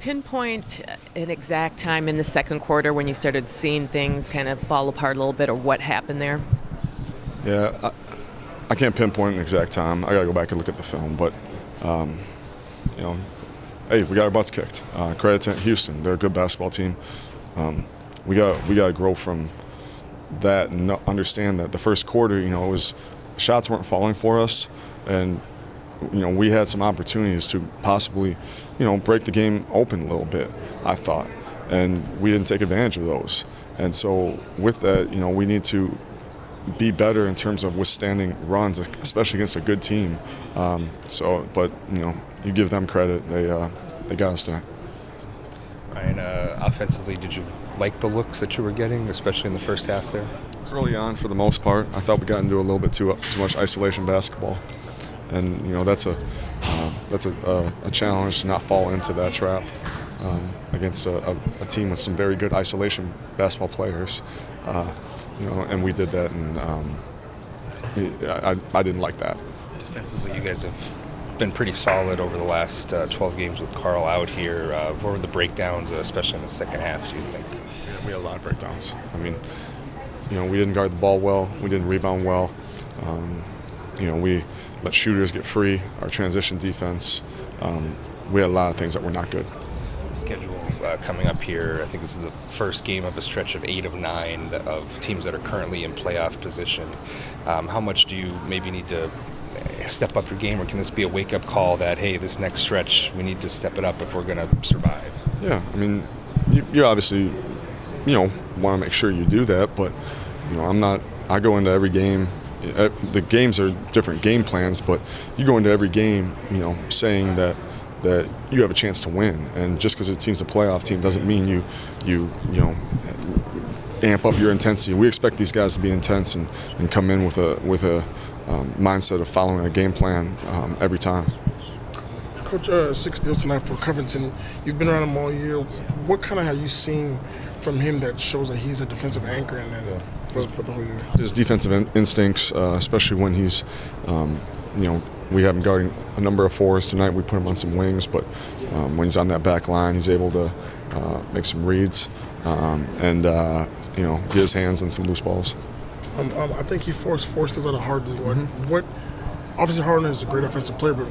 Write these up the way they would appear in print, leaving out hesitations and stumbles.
Pinpoint an exact time in the second quarter when you started seeing things kind of fall apart a little bit, or what happened there? Yeah, I can't pinpoint an exact time. I got to go back and look at the film. But, you know, hey, we got our butts kicked. Credit to Houston. They're a good basketball team. We got to grow from that and understand that the first quarter, it was shots weren't falling for us, and we had some opportunities to possibly, break the game open a little bit, I thought, and we didn't take advantage of those. And so with that, we need to be better in terms of withstanding runs, especially against a good team. But you give them credit; they got us tonight. Ryan, offensively, did you like the looks that you were getting, especially in the first half there? Early on, for the most part, I thought we got into a little bit too much isolation basketball, and that's a challenge to not fall into that trap against a team with some very good isolation basketball players. And we did that, and I didn't like that. Defensively, you guys have been pretty solid over the last 12 games with Carl out here. What were the breakdowns, especially in the second half, do you think? Yeah, we had a lot of breakdowns. I mean, we didn't guard the ball well. We didn't rebound well. We let shooters get free. Our transition defense. We had a lot of things that were not good. Schedule coming up here. I think this is the first game of a stretch of 8 of 9 of teams that are currently in playoff position. How much do you maybe need to step up your game, or can this be a wake-up call that, hey, this next stretch we need to step it up if we're going to survive? Yeah, I mean, you obviously want to make sure you do that, but I go into every game. The games are different game plans, but you go into every game saying that you have a chance to win, and just because a team's a playoff team doesn't mean you amp up your intensity. We expect these guys to be intense and come in with a mindset of following a game plan every time. Coach, 6 steals tonight for Covington. You've been around him all year. What kind of have you seen from him that shows that he's a defensive anchor for the whole year? His defensive instincts, especially when he's, we have him guarding a number of fours tonight. We put him on some wings, but when he's on that back line, he's able to make some reads and get his hands on some loose balls. I think he forced steals out of Harden. What? Obviously, Harden is a great offensive player, but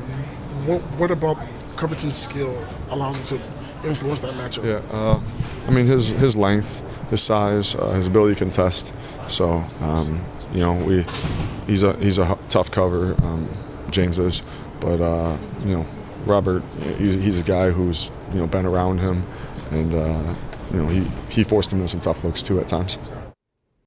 what about Covington's skill allows him to influence that matchup? Yeah, I mean his length, his size, his ability to contest. So he's a tough cover. James is, but Robert, he's a guy who's been around him, and he forced him into some tough looks too at times.